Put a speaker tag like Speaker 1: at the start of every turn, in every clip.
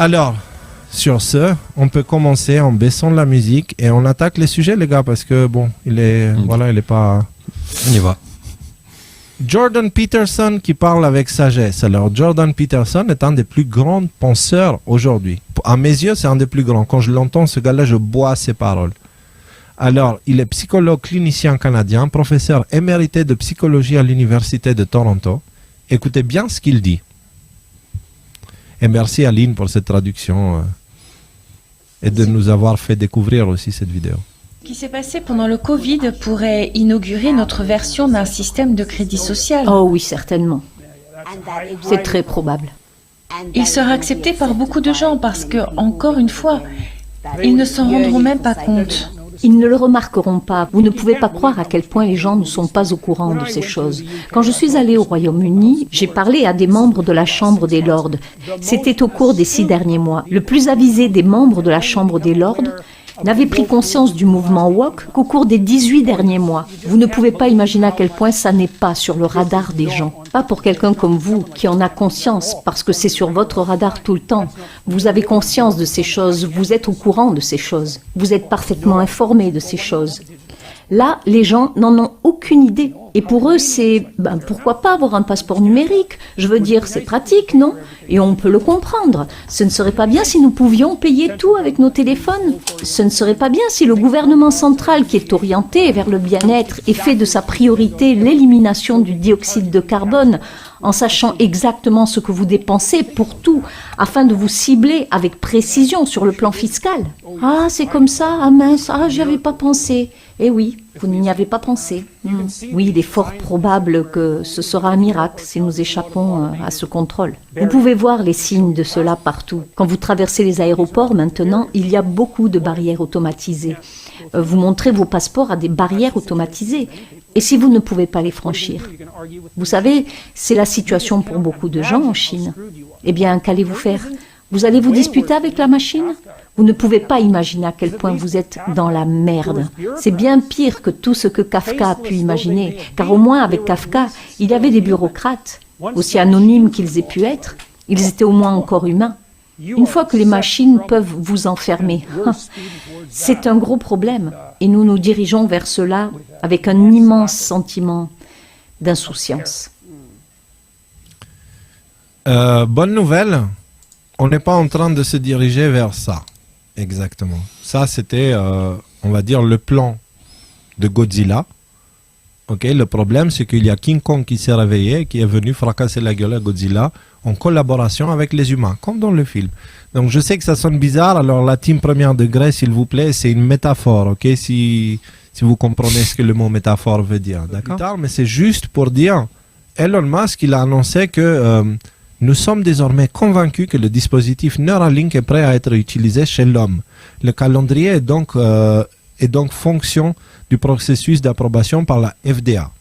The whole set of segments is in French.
Speaker 1: Alors, sur ce, on peut commencer en baissant la musique et on attaque les sujets, les gars, parce que bon, il est pas.
Speaker 2: On y va.
Speaker 1: Jordan Peterson qui parle avec sagesse. Alors, Jordan Peterson est un des plus grands penseurs aujourd'hui. À mes yeux, c'est un des plus grands. Quand je l'entends, ce gars-là, je bois ses paroles. Alors, il est psychologue clinicien canadien, professeur émérité de psychologie à l'Université de Toronto. Écoutez bien ce qu'il dit. Et merci Aline pour cette traduction et de nous avoir fait découvrir aussi cette vidéo.
Speaker 3: Ce qui s'est passé pendant le Covid pourrait inaugurer notre version d'un système de crédit social.
Speaker 4: Oh oui, certainement. C'est très probable.
Speaker 3: Il sera accepté par beaucoup de gens parce que, encore une fois, ils ne s'en rendront même pas compte.
Speaker 4: Ils ne le remarqueront pas. Vous ne pouvez pas croire à quel point les gens ne sont pas au courant de ces choses. Quand je suis allée au Royaume-Uni, j'ai parlé à des membres de la Chambre des Lords. C'était au cours des 6 derniers mois. Le plus avisé des membres de la Chambre des Lords n'avait pris conscience du mouvement woke qu'au cours des 18 derniers mois. Vous ne pouvez pas imaginer à quel point ça n'est pas sur le radar des gens. Pas pour quelqu'un comme vous qui en a conscience, parce que c'est sur votre radar tout le temps. Vous avez conscience de ces choses, vous êtes au courant de ces choses. Vous êtes parfaitement informé de ces choses. Là, les gens n'en ont aucune idée. Et pour eux, c'est pourquoi pas avoir un passeport numérique? Je veux dire, c'est pratique, non? Et on peut le comprendre. Ce ne serait pas bien si nous pouvions payer tout avec nos téléphones. Ce ne serait pas bien si le gouvernement central, qui est orienté vers le bien-être et fait de sa priorité l'élimination du dioxyde de carbone, en sachant exactement ce que vous dépensez pour tout, afin de vous cibler avec précision sur le plan fiscal. Ah, c'est comme ça, ah mince, ah, j'y avais pas pensé. Eh oui, vous n'y avez pas pensé. Oui, il est fort probable que ce sera un miracle si nous échappons à ce contrôle. Vous pouvez voir les signes de cela partout. Quand vous traversez les aéroports maintenant, il y a beaucoup de barrières automatisées. Vous montrez vos passeports à des barrières automatisées. Et si vous ne pouvez pas les franchir? Vous savez, c'est la situation pour beaucoup de gens en Chine. Eh bien, qu'allez-vous faire? Vous allez vous disputer avec la machine? Vous ne pouvez pas imaginer à quel point vous êtes dans la merde. C'est bien pire que tout ce que Kafka a pu imaginer, car au moins avec Kafka, il y avait des bureaucrates. Aussi anonymes qu'ils aient pu être, ils étaient au moins encore humains. Une fois que les machines peuvent vous enfermer, c'est un gros problème. Et nous nous dirigeons vers cela avec un immense sentiment d'insouciance.
Speaker 1: Bonne nouvelle, on n'est pas en train de se diriger vers ça. Exactement. Ça, c'était, on va dire, le plan de Godzilla. Okay, le problème, c'est qu'il y a King Kong qui s'est réveillé, qui est venu fracasser la gueule à Godzilla en collaboration avec les humains, comme dans le film. Donc, je sais que ça sonne bizarre. Alors, la team premier degré, s'il vous plaît, c'est une métaphore, ok, si vous comprenez ce que le mot métaphore veut dire, d'accord? Mais c'est juste pour dire, Elon Musk, il a annoncé que nous sommes désormais convaincus que le dispositif Neuralink est prêt à être utilisé chez l'homme. Le calendrier est donc fonction du processus d'approbation par la FDA.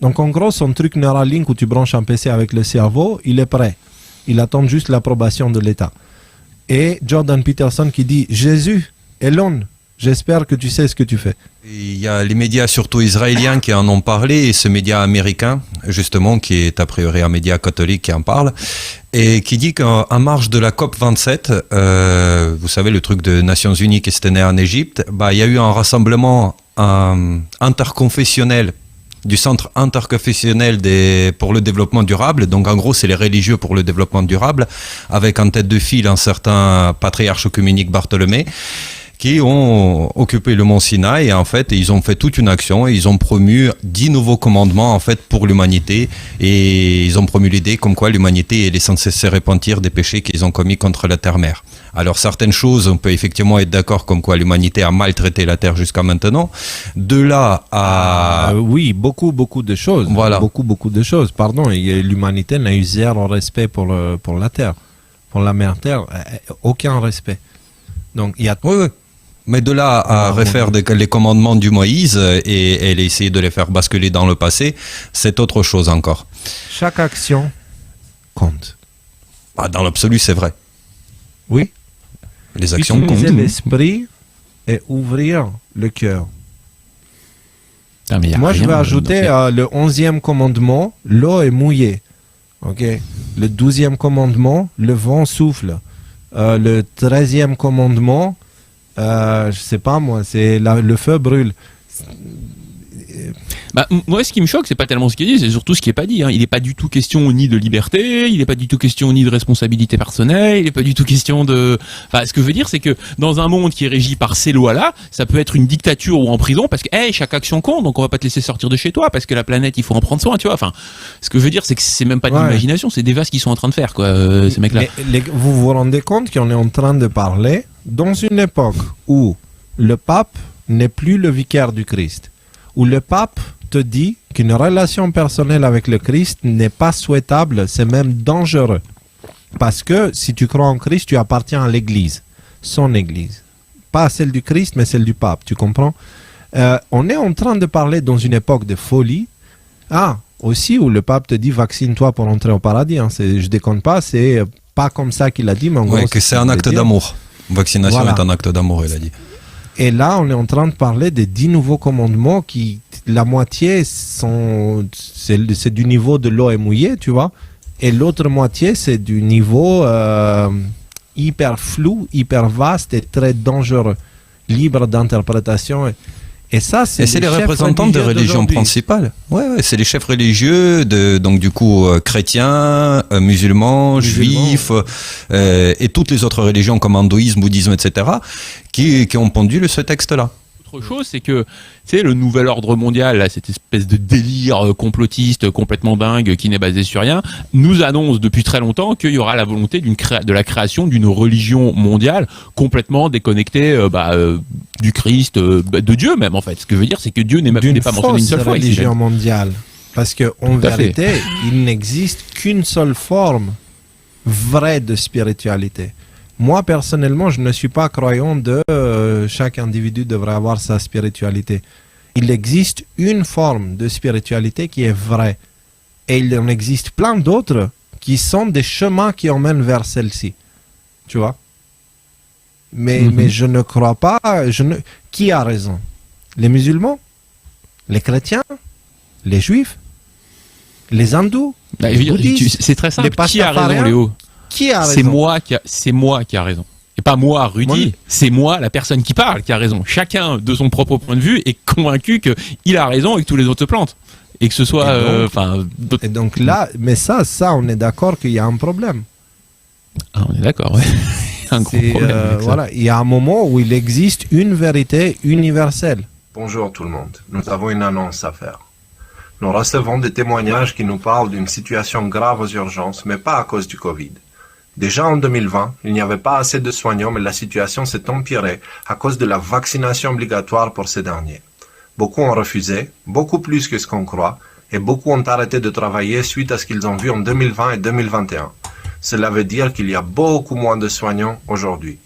Speaker 1: Donc en gros, son truc Neuralink où tu branches un PC avec le cerveau, il est prêt. Il attend juste l'approbation de l'État. Et Jordan Peterson qui dit « Jésus, Elon, j'espère que tu sais ce que tu fais ».
Speaker 2: Il y a les médias, surtout israéliens, qui en ont parlé, et ce média américain, justement, qui est a priori un média catholique qui en parle, et qui dit qu'en marge de la COP27, vous savez, le truc de Nations Unies qui se tenait en Égypte, il y a eu un rassemblement interconfessionnel, du centre interconfessionnel pour le développement durable. Donc en gros, c'est les religieux pour le développement durable, avec en tête de file un certain patriarche œcuménique Bartholomé, qui ont occupé le mont Sinaï et en fait ils ont fait toute une action et ils ont promu 10 nouveaux commandements en fait pour l'humanité, et ils ont promu l'idée comme quoi l'humanité est censée se repentir des péchés qu'ils ont commis contre la terre-mère. Alors certaines choses, on peut effectivement être d'accord comme quoi l'humanité a maltraité la terre jusqu'à maintenant. De là à...
Speaker 1: oui, beaucoup de choses.
Speaker 2: Voilà.
Speaker 1: Beaucoup de choses. Pardon, l'humanité n'a eu zéro respect pour la terre, pour la mère terre, aucun respect. Donc il y a...
Speaker 2: Oui. Mais de là à refaire les commandements du Moïse et essayer de les faire basculer dans le passé, c'est autre chose encore.
Speaker 1: Chaque action compte.
Speaker 2: Dans l'absolu, c'est vrai.
Speaker 1: Oui.
Speaker 2: Les actions comptent.
Speaker 1: Utiliser l'esprit et ouvrir le cœur. Moi, je vais ajouter le 11e commandement, l'eau est mouillée. Okay. Le 12e commandement, le vent souffle. le 13e commandement, je sais pas moi, c'est le feu brûle.
Speaker 5: Bah, moi, ce qui me choque, c'est pas tellement ce qui est dit, c'est surtout ce qui est pas dit. Hein. Il n'est pas du tout question ni de liberté, il n'est pas du tout question ni de responsabilité personnelle, il n'est pas du tout question de. Enfin, ce que je veux dire, c'est que dans un monde qui est régi par ces lois-là, ça peut être une dictature ou en prison parce que, hey, chaque action compte, donc on va pas te laisser sortir de chez toi parce que la planète, il faut en prendre soin, tu vois. Enfin, ce que je veux dire, c'est que c'est même pas de l'imagination, c'est des vases qu'ils sont en train de faire, quoi, ces mecs-là.
Speaker 1: Vous vous rendez compte qu'on est en train de parler dans une époque où le pape n'est plus le vicaire du Christ, où le pape te dit qu'une relation personnelle avec le Christ n'est pas souhaitable, c'est même dangereux. Parce que si tu crois en Christ, tu appartiens à l'Église, son Église. Pas celle du Christ, mais celle du pape, tu comprends? On est en train de parler dans une époque de folie. Ah, aussi où le pape te dit vaccine-toi pour entrer au paradis. Hein. Je déconne pas, c'est pas comme ça qu'il a dit, mais en gros,
Speaker 2: que c'est un acte d'amour. Vaccination est un acte d'amour, il a dit.
Speaker 1: Et là, on est en train de parler des 10 nouveaux commandements qui, la moitié, c'est du niveau de l'eau est mouillée, tu vois. Et l'autre moitié, c'est du niveau hyper flou, hyper vaste et très dangereux, libre d'interprétation. Et ça, c'est
Speaker 2: les représentants des religions principales. Ouais, c'est les chefs religieux, donc du coup chrétiens, musulmans, juifs et toutes les autres religions comme hindouisme, bouddhisme, etc. qui ont pondu ce texte-là.
Speaker 5: Autre chose, c'est que le nouvel ordre mondial, là, cette espèce de délire complotiste complètement dingue qui n'est basé sur rien, nous annonce depuis très longtemps qu'il y aura la volonté de la création d'une religion mondiale complètement déconnectée du Christ, de Dieu même en fait. Ce que je veux dire, c'est que Dieu n'est pas mentionné une seule fois.
Speaker 1: Une religion mondiale, parce que en vérité, il n'existe qu'une seule forme vraie de spiritualité. Moi, personnellement, je ne suis pas croyant de chaque individu devrait avoir sa spiritualité. Il existe une forme de spiritualité qui est vraie. Et il en existe plein d'autres qui sont des chemins qui emmènent vers celle-ci. Tu vois? Mais je ne crois pas... Qui a raison? Les musulmans? Les chrétiens? Les juifs? Les hindous? Les bouddhistes?
Speaker 5: C'est très simple. Qui a raison, Léo?
Speaker 1: Qui a raison?
Speaker 5: C'est moi qui a raison. Et pas moi, Rudy. C'est moi, la personne qui parle, qui a raison. Chacun, de son propre point de vue, est convaincu qu'il a raison et que tous les autres se plantent. Et que ce soit...
Speaker 1: Et donc là, mais ça, on est d'accord qu'il y a un problème.
Speaker 5: Ah, on est d'accord, ouais. Un gros problème.
Speaker 1: Voilà, il y a un moment où il existe une vérité universelle.
Speaker 6: Bonjour tout le monde. Nous avons une annonce à faire. Nous recevons des témoignages qui nous parlent d'une situation grave aux urgences, mais pas à cause du Covid. Déjà en 2020, il n'y avait pas assez de soignants, mais la situation s'est empirée à cause de la vaccination obligatoire pour ces derniers. Beaucoup ont refusé, beaucoup plus que ce qu'on croit, et beaucoup ont arrêté de travailler suite à ce qu'ils ont vu en 2020 et 2021. Cela veut dire qu'il y a beaucoup moins de soignants aujourd'hui.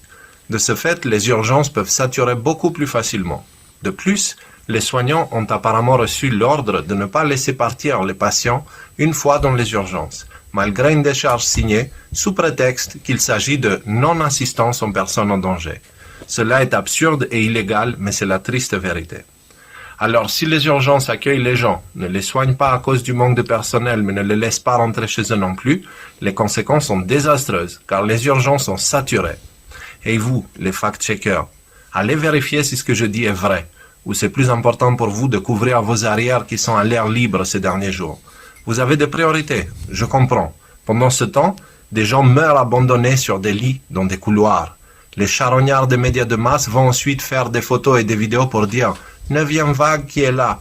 Speaker 6: De ce fait, les urgences peuvent saturer beaucoup plus facilement. De plus, les soignants ont apparemment reçu l'ordre de ne pas laisser partir les patients une fois dans les urgences, malgré une décharge signée, sous prétexte qu'il s'agit de non-assistance en personnes en danger. Cela est absurde et illégal, mais c'est la triste vérité. Alors, si les urgences accueillent les gens, ne les soignent pas à cause du manque de personnel, mais ne les laissent pas rentrer chez eux non plus, les conséquences sont désastreuses, car les urgences sont saturées. Et vous, les fact-checkers, allez vérifier si ce que je dis est vrai, ou c'est plus important pour vous de couvrir vos arrières qui sont à l'air libre ces derniers jours. Vous avez des priorités, je comprends. Pendant ce temps, des gens meurent abandonnés sur des lits dans des couloirs. Les charognards des médias de masse vont ensuite faire des photos et des vidéos pour dire « 9e vague qui est là »,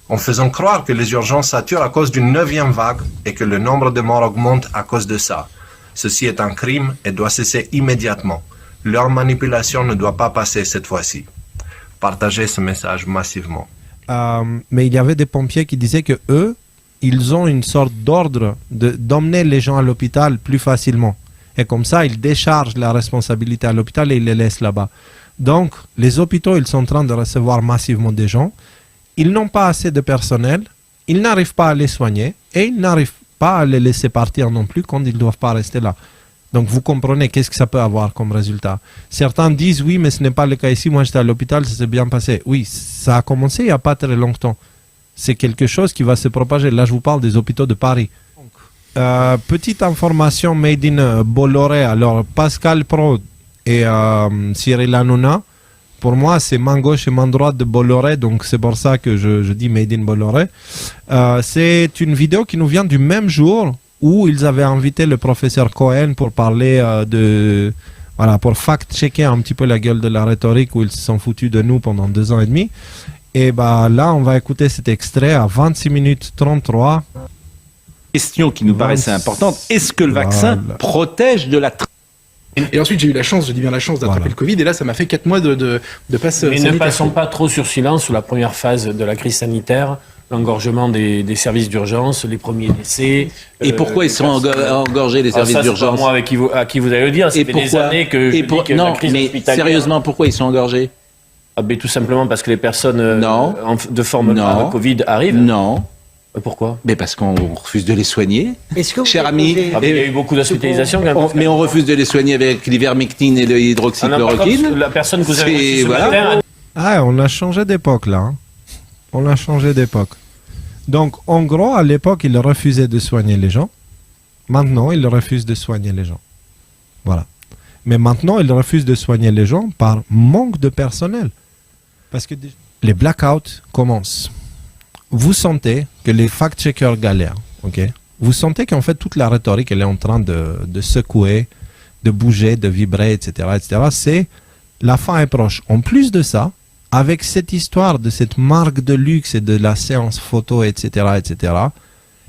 Speaker 6: en faisant croire que les urgences saturent à cause d'une 9e vague et que le nombre de morts augmente à cause de ça. Ceci est un crime et doit cesser immédiatement. Leur manipulation ne doit pas passer cette fois-ci. Partagez ce message massivement.
Speaker 1: Mais il y avait des pompiers qui disaient que eux, ils ont une sorte d'ordre d'emmener les gens à l'hôpital plus facilement. Et comme ça, ils déchargent la responsabilité à l'hôpital et ils les laissent là-bas. Donc, les hôpitaux, ils sont en train de recevoir massivement des gens. Ils n'ont pas assez de personnel. Ils n'arrivent pas à les soigner. Et ils n'arrivent pas à les laisser partir non plus quand ils ne doivent pas rester là. Donc, vous comprenez qu'est-ce que ça peut avoir comme résultat. Certains disent, oui, mais ce n'est pas le cas ici. Moi, j'étais à l'hôpital, ça s'est bien passé. Oui, ça a commencé il n'y a pas très longtemps. C'est quelque chose qui va se propager. Là, je vous parle des hôpitaux de Paris. Petite information made in Bolloré. Alors, Pascal Pro et Cyril Hanouna, pour moi, c'est main gauche et main droite de Bolloré, donc c'est pour ça que je dis made in Bolloré. C'est une vidéo qui nous vient du même jour où ils avaient invité le professeur Cohen pour parler voilà, pour fact-checker un petit peu la gueule de la rhétorique où ils se sont foutus de nous pendant 2 ans et demi. Et bah là, on va écouter cet extrait à 26 minutes 33.
Speaker 7: Question qui nous paraissait importante, est-ce que le vaccin protège de la
Speaker 8: Et ensuite, j'ai eu la chance, je dis bien la chance, d'attraper le Covid. Et là, ça m'a fait 4 mois de passe
Speaker 9: Mais
Speaker 8: sanitaire.
Speaker 9: ne passons pas trop sur silence sur la première phase de la crise sanitaire, l'engorgement des services d'urgence, les premiers décès.
Speaker 7: Et pourquoi ils sont engorgés, les services
Speaker 9: d'urgence?
Speaker 7: d'urgence?
Speaker 9: C'est pas moi à qui vous allez le dire. Ça fait des années que je dis que la
Speaker 7: Non,
Speaker 9: crise
Speaker 7: mais
Speaker 9: hospitalière...
Speaker 7: sérieusement, pourquoi ils sont engorgés?
Speaker 9: Tout simplement parce que les personnes de forme
Speaker 7: Non.
Speaker 9: Covid arrivent.
Speaker 7: Non.
Speaker 9: Pourquoi?
Speaker 7: Mais parce qu'on refuse de les soigner.
Speaker 10: Est-ce que vous
Speaker 7: Cher ami,
Speaker 10: proposez-
Speaker 9: Il y a eu beaucoup d'hospitalisations quand même.
Speaker 7: mais on refuse de les soigner avec l'ivermectine et l'hydroxychloroquine.
Speaker 9: La personne que vous avez
Speaker 7: C'est-
Speaker 9: reçue ce
Speaker 7: voilà.
Speaker 9: matin
Speaker 1: Ah, on a changé d'époque là. Hein. On a changé d'époque. Donc, en gros, à l'époque, ils refusaient de soigner les gens. Maintenant, ils refusent de soigner les gens. Voilà. Mais maintenant, ils refusent de soigner les gens par manque de personnel. Parce que les blackouts commencent. Vous sentez que les fact-checkers galèrent. Ok. Vous sentez qu'en fait, toute la rhétorique, elle est en train de secouer, de bouger, de vibrer, etc. etc. C'est la fin est proche. En plus de ça, avec cette histoire de cette marque de luxe et de la séance photo, etc., etc.,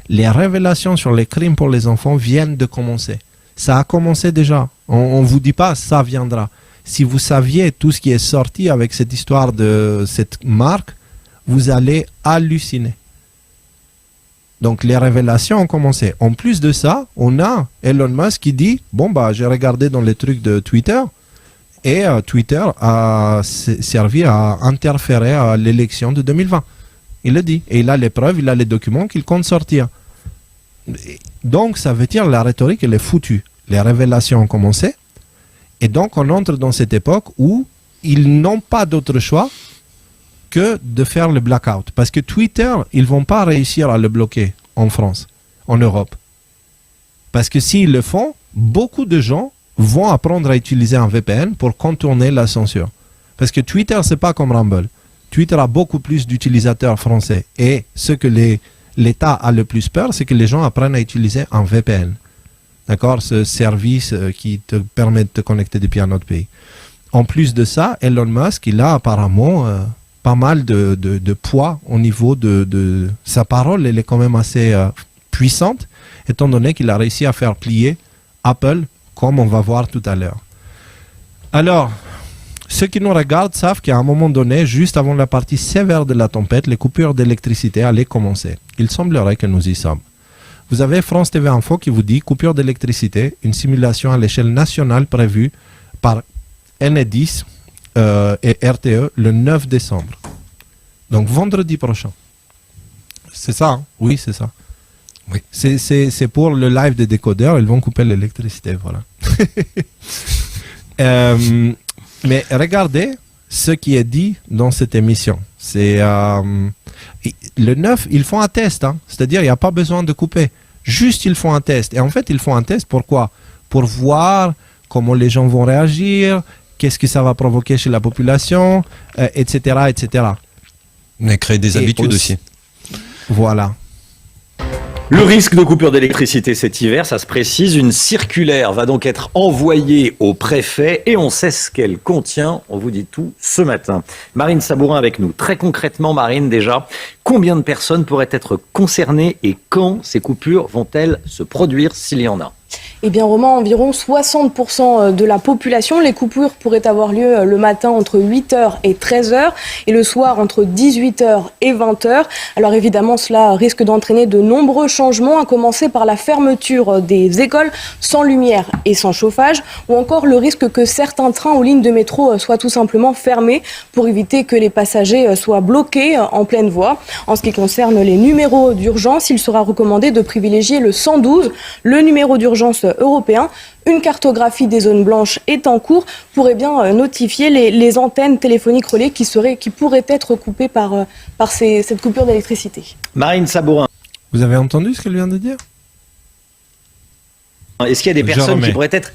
Speaker 1: les révélations sur les crimes pour les enfants viennent de commencer. Ça a commencé déjà. On ne vous dit pas, ça viendra. Si vous saviez tout ce qui est sorti avec cette histoire de cette marque, vous allez halluciner. Donc les révélations ont commencé. En plus de ça, on a Elon Musk qui dit, bon bah j'ai regardé dans les trucs de Twitter, et Twitter a servi à interférer à l'élection de 2020. Il le dit. Et il a les preuves, il a les documents qu'il compte sortir. Donc, ça veut dire que la rhétorique, elle est foutue. Les révélations ont commencé. Et donc, on entre dans cette époque où ils n'ont pas d'autre choix que de faire le blackout. Parce que Twitter, ils ne vont pas réussir à le bloquer en France, en Europe. Parce que s'ils le font, beaucoup de gens vont apprendre à utiliser un VPN pour contourner la censure. Parce que Twitter, c'est pas comme Rumble. Twitter a beaucoup plus d'utilisateurs français. Et ce que l'État a le plus peur, c'est que les gens apprennent à utiliser un VPN. D'accord? Ce service qui te permet de te connecter depuis un autre pays. En plus de ça, Elon Musk, il a apparemment pas mal de poids au niveau de sa parole. Elle est quand même assez puissante, étant donné qu'il a réussi à faire plier Apple, comme on va voir tout à l'heure. Alors, ceux qui nous regardent savent qu'à un moment donné, juste avant la partie sévère de la tempête, les coupures d'électricité allaient commencer. Il semblerait que nous y sommes. Vous avez France TV Info qui vous dit coupure d'électricité, une simulation à l'échelle nationale prévue par Enedis et RTE le 9 décembre. Donc vendredi prochain. C'est ça, hein? Oui, c'est ça.
Speaker 2: Oui.
Speaker 1: C'est pour le live des décodeurs, ils vont couper l'électricité, voilà. Mais regardez ce qui est dit dans cette émission. C'est le 9, ils font un test, hein. C'est-à-dire il n'y a pas besoin de couper. Juste ils font un test. Et en fait, ils font un test pourquoi? Pour voir comment les gens vont réagir, qu'est-ce que ça va provoquer chez la population, etc., etc.
Speaker 2: Mais créer des habitudes aussi.
Speaker 1: Voilà.
Speaker 11: Le risque de coupure d'électricité cet hiver, ça se précise, une circulaire va donc être envoyée au préfet et on sait ce qu'elle contient, on vous dit tout ce matin. Marine Sabourin avec nous. Très concrètement, Marine, déjà, combien de personnes pourraient être concernées et quand ces coupures vont-elles se produire s'il y en a ?
Speaker 12: Eh bien, Romain, environ 60% de la population. Les coupures pourraient avoir lieu le matin entre 8h et 13h et le soir entre 18h et 20h. Alors évidemment, cela risque d'entraîner de nombreux changements, à commencer par la fermeture des écoles sans lumière et sans chauffage, ou encore le risque que certains trains ou lignes de métro soient tout simplement fermés pour éviter que les passagers soient bloqués en pleine voie. En ce qui concerne les numéros d'urgence, il sera recommandé de privilégier le 112, le numéro d'urgence européen. Une cartographie des zones blanches est en cours pour notifier les antennes téléphoniques relais qui pourraient être coupées par cette coupure d'électricité.
Speaker 11: Marine Sabourin.
Speaker 1: Vous avez entendu ce qu'elle vient de dire?
Speaker 11: Est-ce qu'il y a des personnes qui pourraient être...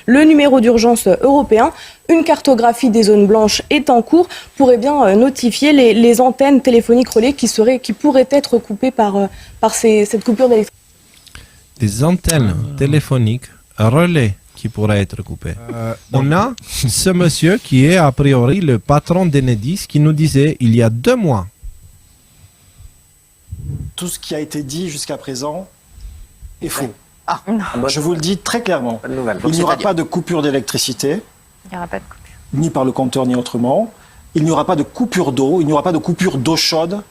Speaker 12: Le numéro d'urgence européen, une cartographie des zones blanches est en cours, pourrait bien notifier les antennes téléphoniques relais qui pourraient être coupées par cette coupure d'électricité.
Speaker 1: Des antennes téléphoniques relais qui pourraient être coupées. On a ce monsieur qui est a priori le patron d'Enedis qui nous disait il y a 2 mois.
Speaker 10: Tout ce qui a été dit jusqu'à présent est faux. Je vous le dis très clairement. Il n'y aura pas de coupure d'électricité.
Speaker 13: Il n'y aura pas de coupure.
Speaker 10: Ni par le compteur, ni autrement. Il n'y aura pas de coupure d'eau. Il n'y aura pas de coupure d'eau chaude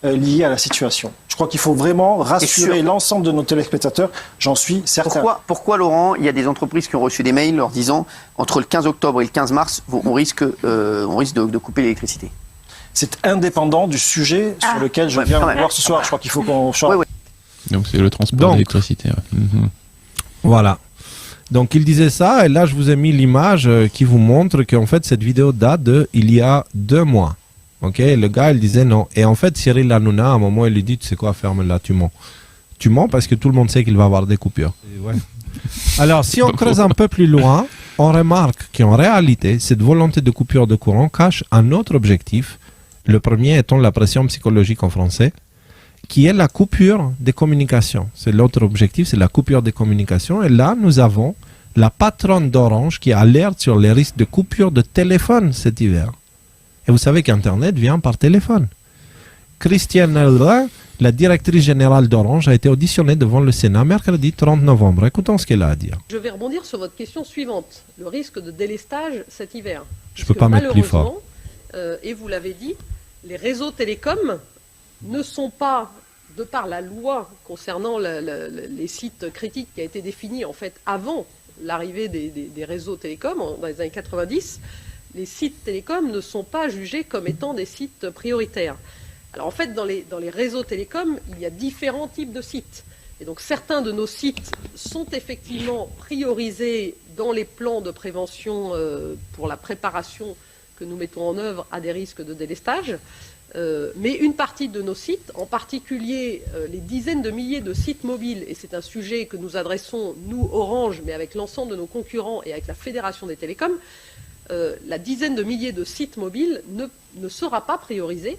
Speaker 10: liée à la situation. Je crois qu'il faut vraiment rassurer l'ensemble de nos téléspectateurs. J'en suis certain.
Speaker 14: Pourquoi, Laurent, il y a des entreprises qui ont reçu des mails leur disant entre le 15 octobre et le 15 mars, on risque de couper l'électricité?
Speaker 10: C'est indépendant du sujet sur lequel je viens voir ce soir. Je crois qu'il faut qu'on change.
Speaker 5: Donc c'est le transport d'électricité.
Speaker 1: Voilà. Donc il disait ça, et là je vous ai mis l'image qui vous montre qu'en fait cette vidéo date il y a 2 mois. Ok, le gars il disait non. Et en fait Cyril Hanouna, à un moment il lui dit tu sais quoi, ferme-la, tu mens. Tu mens parce que tout le monde sait qu'il va avoir des coupures. Alors si on creuse un peu plus loin, on remarque qu'en réalité cette volonté de coupure de courant cache un autre objectif. Le premier étant la pression psychologique en français, qui est la coupure des communications. C'est l'autre objectif, c'est la coupure des communications. Et là, nous avons la patronne d'Orange qui alerte sur les risques de coupure de téléphone cet hiver. Et vous savez qu'Internet vient par téléphone. Christiane Heldrin, la directrice générale d'Orange, a été auditionnée devant le Sénat mercredi 30 novembre. Écoutons ce qu'elle a à dire.
Speaker 15: Je vais rebondir sur votre question suivante, le risque de délestage cet hiver.
Speaker 1: Je ne peux pas mettre plus fort.
Speaker 15: Et vous l'avez dit, les réseaux télécoms ne sont pas, de par la loi concernant les sites critiques qui a été définie en fait avant l'arrivée des réseaux télécoms dans les années 90, les sites télécoms ne sont pas jugés comme étant des sites prioritaires. Alors en fait, dans les réseaux télécoms, il y a différents types de sites. Et donc certains de nos sites sont effectivement priorisés dans les plans de prévention pour la préparation que nous mettons en œuvre à des risques de délestage. Mais une partie de nos sites, en particulier les dizaines de milliers de sites mobiles, et c'est un sujet que nous adressons, nous, Orange, mais avec l'ensemble de nos concurrents et avec la Fédération des télécoms, la dizaine de milliers de sites mobiles ne sera pas priorisée.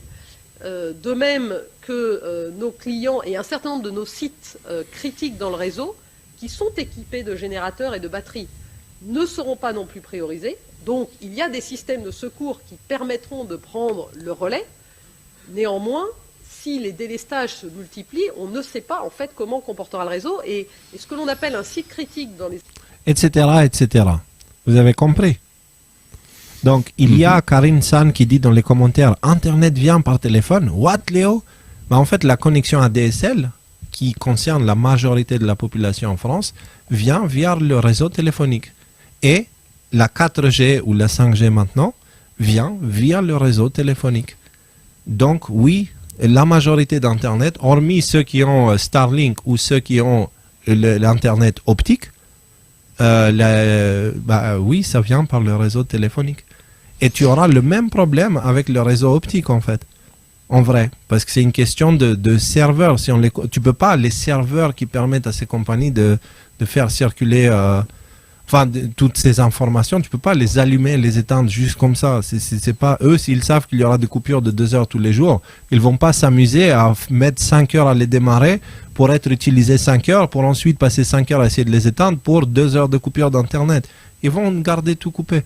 Speaker 15: De même que nos clients et un certain nombre de nos sites critiques dans le réseau, qui sont équipés de générateurs et de batteries, ne seront pas non plus priorisés. Donc il y a des systèmes de secours qui permettront de prendre le relais. Néanmoins, si les délestages se multiplient, on ne sait pas en fait comment comportera le réseau. Et ce que l'on appelle un site critique dans les...
Speaker 1: Etc., etc. Vous avez compris? Donc, il y a Karine San qui dit dans les commentaires « Internet vient par téléphone ». What, Léo? En fait, la connexion ADSL, qui concerne la majorité de la population en France, vient via le réseau téléphonique. Et la 4G ou la 5G maintenant vient via le réseau téléphonique. Donc oui, la majorité d'Internet, hormis ceux qui ont Starlink ou ceux qui ont l'Internet optique, oui, ça vient par le réseau téléphonique. Et tu auras le même problème avec le réseau optique en fait, en vrai, parce que c'est une question de serveurs. Si tu peux pas, les serveurs qui permettent à ces compagnies de faire circuler toutes ces informations, tu peux pas les allumer, les éteindre juste comme ça. C'est pas eux, s'ils savent qu'il y aura des coupures de 2 heures tous les jours, ils vont pas s'amuser à mettre 5 heures à les démarrer pour être utilisés 5 heures, pour ensuite passer 5 heures à essayer de les éteindre pour 2 heures de coupure d'internet. Ils vont garder tout coupé.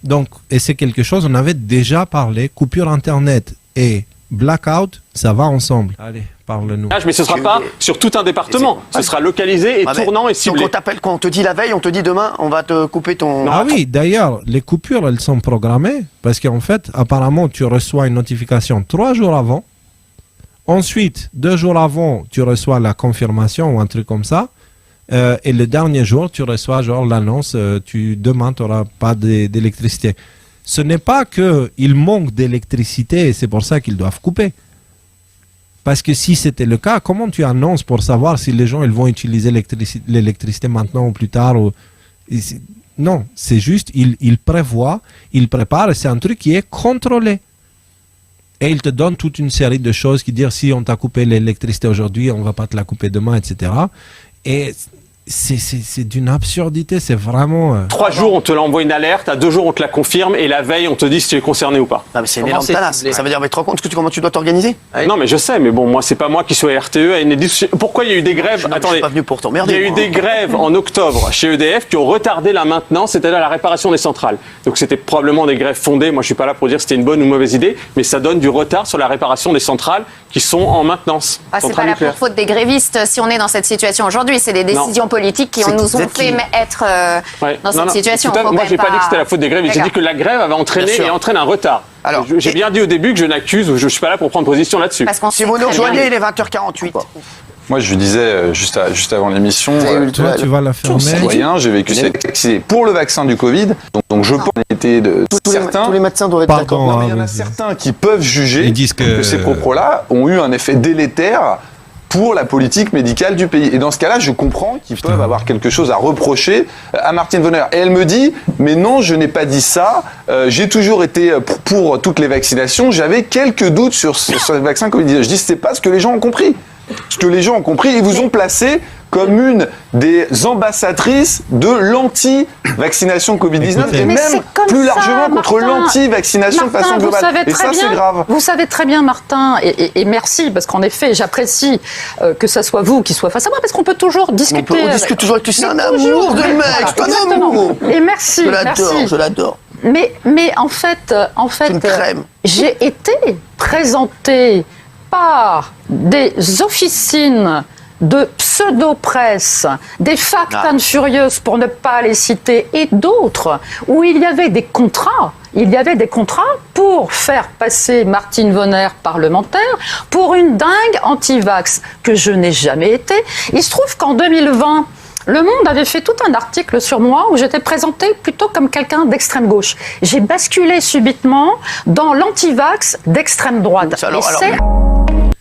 Speaker 1: Donc, et c'est quelque chose, on avait déjà parlé, coupure internet et blackout, ça va ensemble. Allez, parle-nous.
Speaker 16: Mais ce ne sera pas sur tout un département. Ce sera localisé et tournant et ciblé.
Speaker 14: Donc on t'appelle, quand on te dit la veille, on te dit demain, on va te couper ton...
Speaker 1: Ah oui, d'ailleurs, les coupures, elles sont programmées parce qu'en fait, apparemment, tu reçois une notification 3 jours avant. Ensuite, 2 jours avant, tu reçois la confirmation ou un truc comme ça. Et le dernier jour, tu reçois genre l'annonce, demain, tu n'auras pas d'électricité. Ce n'est pas qu'il manque d'électricité et c'est pour ça qu'ils doivent couper. Parce que si c'était le cas, comment tu annonces pour savoir si les gens ils vont utiliser l'électricité maintenant ou plus tard Non, c'est juste, ils prévoient, ils préparent, c'est un truc qui est contrôlé. Et ils te donnent toute une série de choses qui disent si on t'a coupé l'électricité aujourd'hui, on ne va pas te la couper demain, etc. Et c'est d'une absurdité, c'est vraiment...
Speaker 16: 3 jours, on te l'envoie une alerte, à 2 jours, on te la confirme, et la veille, on te dit si tu es concerné ou pas.
Speaker 14: Non, mais c'est une énorme talasse. Ça veut dire, mais tu te rends compte comment tu dois t'organiser?
Speaker 16: Non, mais je sais, mais bon, moi, c'est pas moi qui suis à RTE, à Enedis. Pourquoi il y a eu des grèves?
Speaker 14: Je suis pas venu pour t'emmerder.
Speaker 16: Il y a eu des grèves en octobre chez EDF qui ont retardé la maintenance, c'est-à-dire la réparation des centrales. Donc c'était probablement des grèves fondées. Moi, je suis pas là pour dire si c'était une bonne ou mauvaise idée, mais ça donne du retard sur la réparation des centrales qui sont en maintenance.
Speaker 13: C'est pas la faute des grévistes si on est dans cette situation aujourd'hui. C'est des décisions politiques qui nous ont fait être dans cette situation.
Speaker 16: Moi, j'ai pas dit que c'était la faute des grèves. J'ai dit que la grève avait entraîné et entraîne un retard. Alors, j'ai bien dit au début que je n'accuse, je suis pas là pour prendre position là-dessus.
Speaker 14: Si vous nous rejoignez, il est 20h48.
Speaker 17: Moi, je lui disais juste avant l'émission,
Speaker 1: toi, tu vas la fermer.
Speaker 17: Citoyen, j'ai vécu cette vacciné pour le vaccin du Covid, donc je pense
Speaker 14: tous les médecins doivent être d'accord.
Speaker 17: Il y en a certains qui peuvent juger que ces propos-là ont eu un effet délétère pour la politique médicale du pays. Et dans ce cas-là, je comprends qu'ils peuvent avoir quelque chose à reprocher à Martine Vonner. Et elle me dit, mais non, je n'ai pas dit ça, j'ai toujours été pour toutes les vaccinations, j'avais quelques doutes sur le vaccin Covid-19. Je dis, c'est pas ce que les gens ont compris. Ce que les gens ont compris, ils vous ont placé comme une des ambassadrices de l'anti-vaccination Covid-19 et même plus largement contre l'anti-vaccination de façon globale. Et ça, c'est grave.
Speaker 18: Vous savez très bien, Martin, et merci, parce qu'en effet, j'apprécie que ça soit vous qui soit face à moi, parce qu'on peut toujours discuter.
Speaker 14: On discute toujours avec lui, c'est un amour de mec, c'est un amour.
Speaker 18: Et merci,
Speaker 14: je l'adore.
Speaker 18: Mais en fait, j'ai été présentée par des officines de pseudo-presse, des Fact and Furious pour ne pas les citer, et d'autres, où il y avait des contrats. Il y avait des contrats pour faire passer Martine Vonner parlementaire pour une dingue anti-vax que je n'ai jamais été. Il se trouve qu'en 2020, Le Monde avait fait tout un article sur moi où j'étais présentée plutôt comme quelqu'un d'extrême gauche. J'ai basculé subitement dans l'anti-vax d'extrême droite.
Speaker 14: Alors,